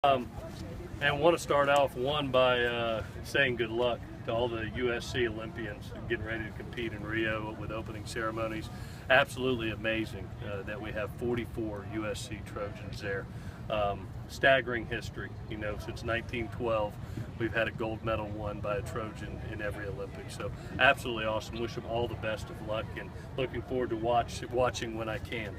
Um, and want to start off by saying good luck to all the USC Olympians getting ready to compete in Rio with opening ceremonies. Absolutely amazing that we have 44 USC Trojans there. Staggering history, since 1912 we've had a gold medal won by a Trojan in every Olympics. So absolutely awesome. Wish them all the best of luck and looking forward to watching when I can.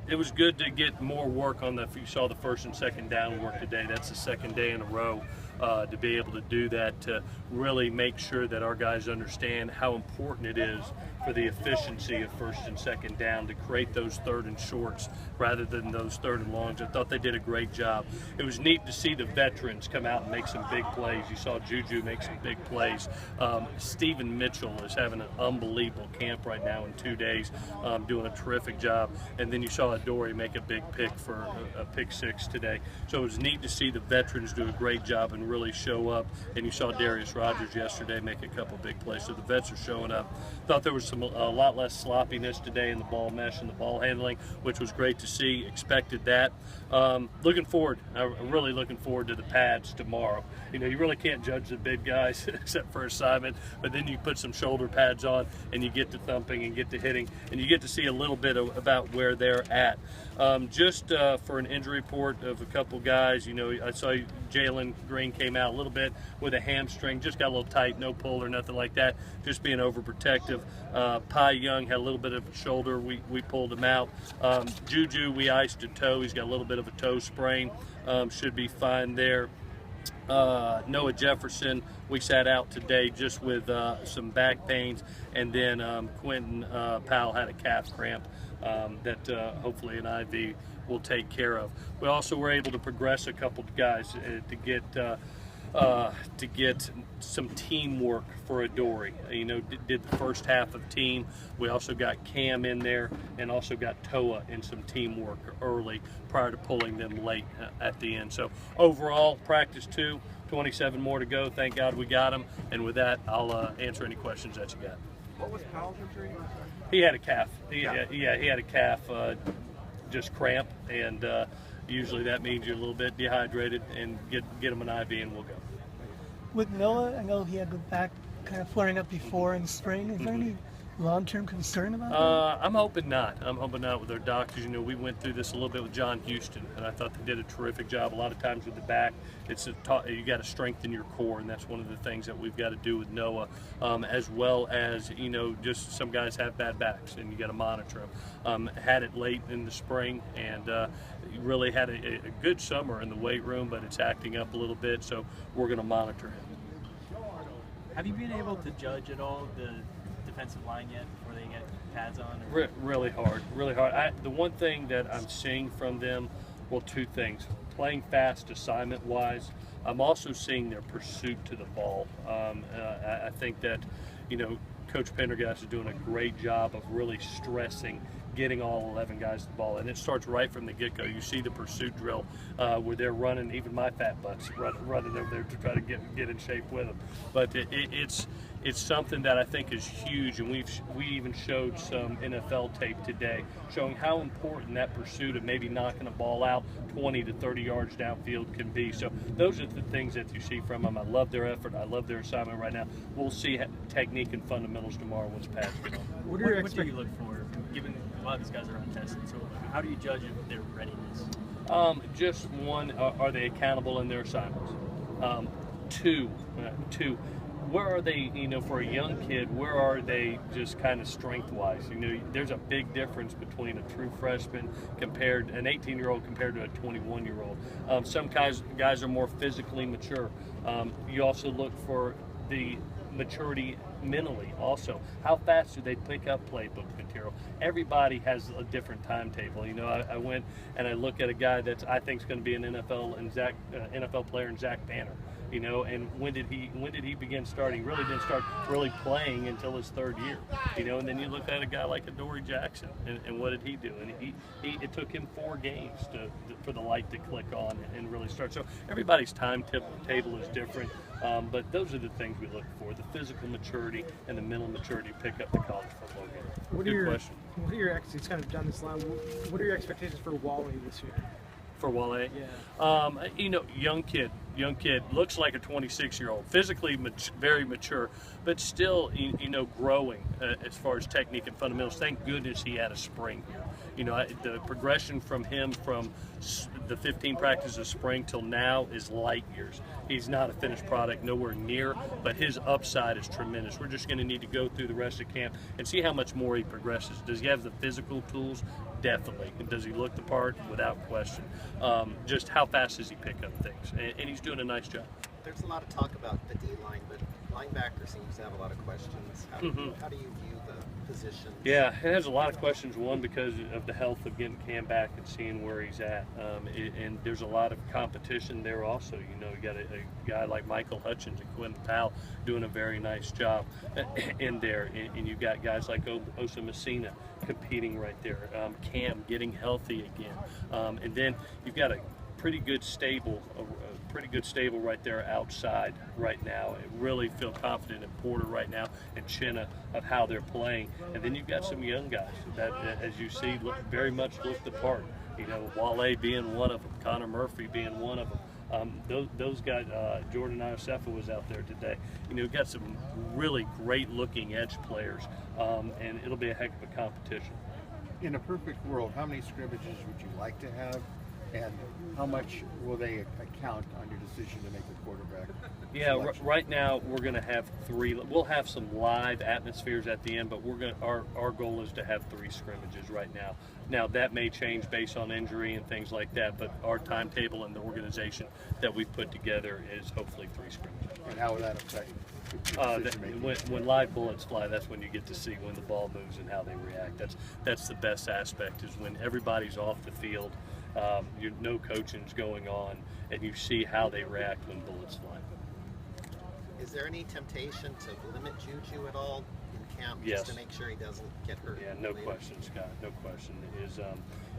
It was good to get more work on you saw the first and second down work today. That's the second day in a row to be able to do that, to really make sure that our guys understand how important it is for the efficiency of first and second down to create those third and shorts rather than those third and longs. I thought they did a great job. It was neat to see the veterans come out and make some big plays. You saw Juju make some big plays. Stephen Mitchell is having an unbelievable camp right now in 2 days, doing a terrific job. And then you saw Adoree make a big pick for a pick six today. So it was neat to see the veterans do a great job and really show up. And you saw Darius Rogers yesterday make a couple big plays. So the vets are showing up. Thought there was a lot less sloppiness today in the ball mesh and the ball handling, which was great to see. Expected that. Looking forward. I'm really looking forward to the pads tomorrow. You really can't judge the big guys except for assignment, but then you put some shoulder pads on and you get to thumping and get to hitting, and you get to see a little bit about where they're at. Just for an injury report of a couple guys, I saw Jalen Green came out a little bit with a hamstring, just got a little tight, no pull or nothing like that, just being overprotective. Pi Young had a little bit of a shoulder, we pulled him out. Juju, we iced a toe, he's got a little bit of a toe sprain, should be fine there. Noah Jefferson, we sat out today just with some back pains, and then Quentin Powell had a calf cramp that hopefully an IV will take care of. We also were able to progress a couple of guys to get some teamwork for Adoree. Did the first half of team. We also got Cam in there and also got Toa in some teamwork early prior to pulling them late at the end. So overall, practice 2, 27 more to go. Thank God we got them. And with that, I'll answer any questions that you got. What was Powell's injury? He had a calf. He had a calf, just cramp, and usually that means you're a little bit dehydrated, and get him an IV and we'll go. With Noah, I know he had the back kind of flaring up before in the spring. Is there any long-term concern about that? I'm hoping not. I'm hoping not with our doctors. We went through this a little bit with John Houston, and I thought they did a terrific job. A lot of times with the back, you got to strengthen your core, and that's one of the things that we've got to do with Noah, as well as just some guys have bad backs, and you got to monitor them. Had it late in the spring, and really had a good summer in the weight room, but it's acting up a little bit, so we're going to monitor him. Have you been able to judge at all the defensive line yet before they get pads on? Really hard. The one thing that I'm seeing from them, well, two things. Playing fast assignment-wise, I'm also seeing their pursuit to the ball. I think that, Coach Pendergast is doing a great job of really stressing getting all 11 guys the ball, and it starts right from the get-go. You see the pursuit drill where they're running, even my fat butts running over there to try to get in shape with them. But it's something that I think is huge, and we even showed some NFL tape today showing how important that pursuit of maybe knocking a ball out 20 to 30 yards downfield can be. So those are the things that you see from them. I love their effort. I love their assignment right now. We'll see technique and fundamentals tomorrow once pads get on. What do you look for, given a lot of these guys are untested? So how do you judge their readiness? Just one, are they accountable in their assignments? Two, where are they, for a young kid, where are they just kind of strength-wise? There's a big difference between a true freshman an 18-year-old compared to a 21-year-old. Some guys are more physically mature. You also look for the maturity mentally also. How fast do they pick up playbook material? Everybody has a different timetable. I went and I look at a guy that I think is going to be an NFL player in Zach Banner. And when did he begin starting? Really didn't start really playing until his third year. And then you look at a guy like Adoree Jackson, and what did he do? And it took him 4 games for the light to click on and really start. So everybody's timetable is different, but those are the things we look for: the physical maturity and the mental maturity to pick up the college football game. Good question. What are your it's kind of down this line? What are your expectations for Wally this year? For Wale? Yeah. Young kid, looks like a 26-year-old, physically very mature, but still, growing as far as technique and fundamentals. Thank goodness he had a spring. The progression from him from the 15 practices of spring till now is light years. He's not a finished product, nowhere near, but his upside is tremendous. We're just going to need to go through the rest of camp and see how much more he progresses. Does he have the physical tools? Definitely. And does he look the part? Without question. Just how fast does he pick up things? And he's doing a nice job. There's a lot of talk about the D-line, but linebacker seems to have a lot of questions. How do you view the position? Yeah, it has a lot of questions. One, because of the health of getting Cam back and seeing where he's at. And there's a lot of competition there also. You got a guy like Michael Hutchins and Quinn Powell doing a very nice job in there. And you've got guys like Osa Messina competing right there. Cam getting healthy again. And then you've got a pretty good stable right there outside right now. I really feel confident in Porter right now and Chinna of how they're playing. And then you've got some young guys that as you see, very much look the part. Wale being one of them, Connor Murphy being one of them. Those guys, Jordan Iosefa was out there today. We've got some really great looking edge players, and it'll be a heck of a competition. In a perfect world, how many scrimmages would you like to have? And how much will they account on your decision to make a quarterback? Yeah, right now we're going to have 3. We'll have some live atmospheres at the end, but our goal is to have 3 scrimmages right now. Now that may change based on injury and things like that, but our timetable and the organization that we've put together is hopefully 3 scrimmages. And how will that affect when live bullets fly, that's when you get to see when the ball moves and how they react. That's the best aspect, is when everybody's off the field. No coaching's going on, and you see how they react when bullets fly. Is there any temptation to limit Juju at all in camp, Yes. just to make sure he doesn't get hurt? Yeah, no question, Scott. No question. It is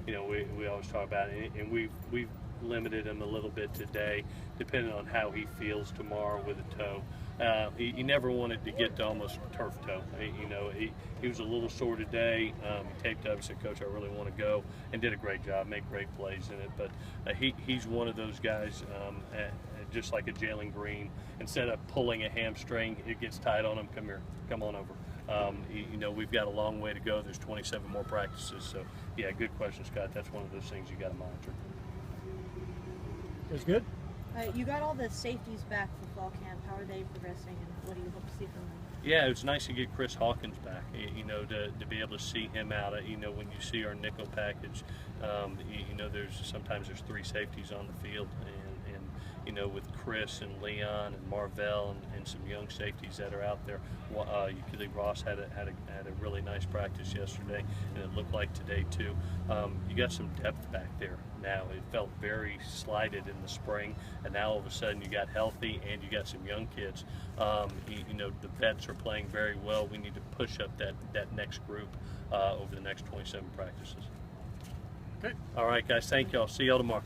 we always talk about it, and we've limited him a little bit today, depending on how he feels tomorrow with a toe. He never wanted to get to almost turf toe. He was a little sore today. He taped up and said, "Coach, I really want to go," and did a great job, made great plays in it. But he's one of those guys, just like a Jalen Green. Instead of pulling a hamstring, it gets tight on him. Come here, come on over. We've got a long way to go. There's 27 more practices. So, yeah, good question, Scott. That's one of those things you got to monitor. It's good. You got all the safeties back for fall camp. How are they progressing, and what do you hope to see from them? Yeah, it was nice to get Chris Hawkins back, to be able to see him out. When you see our nickel package, sometimes there's 3 safeties on the field, and with Chris and Leon and Marvell and some young safeties that are out there. Ukili Ross had a really nice practice yesterday, and it looked like today too. You got some depth back there now. It felt very slighted in the spring, and now all of a sudden you got healthy and you got some young kids. The vets are playing very well. We need to push up that next group over the next 27 practices. Okay. All right, guys. Thank y'all. See y'all tomorrow.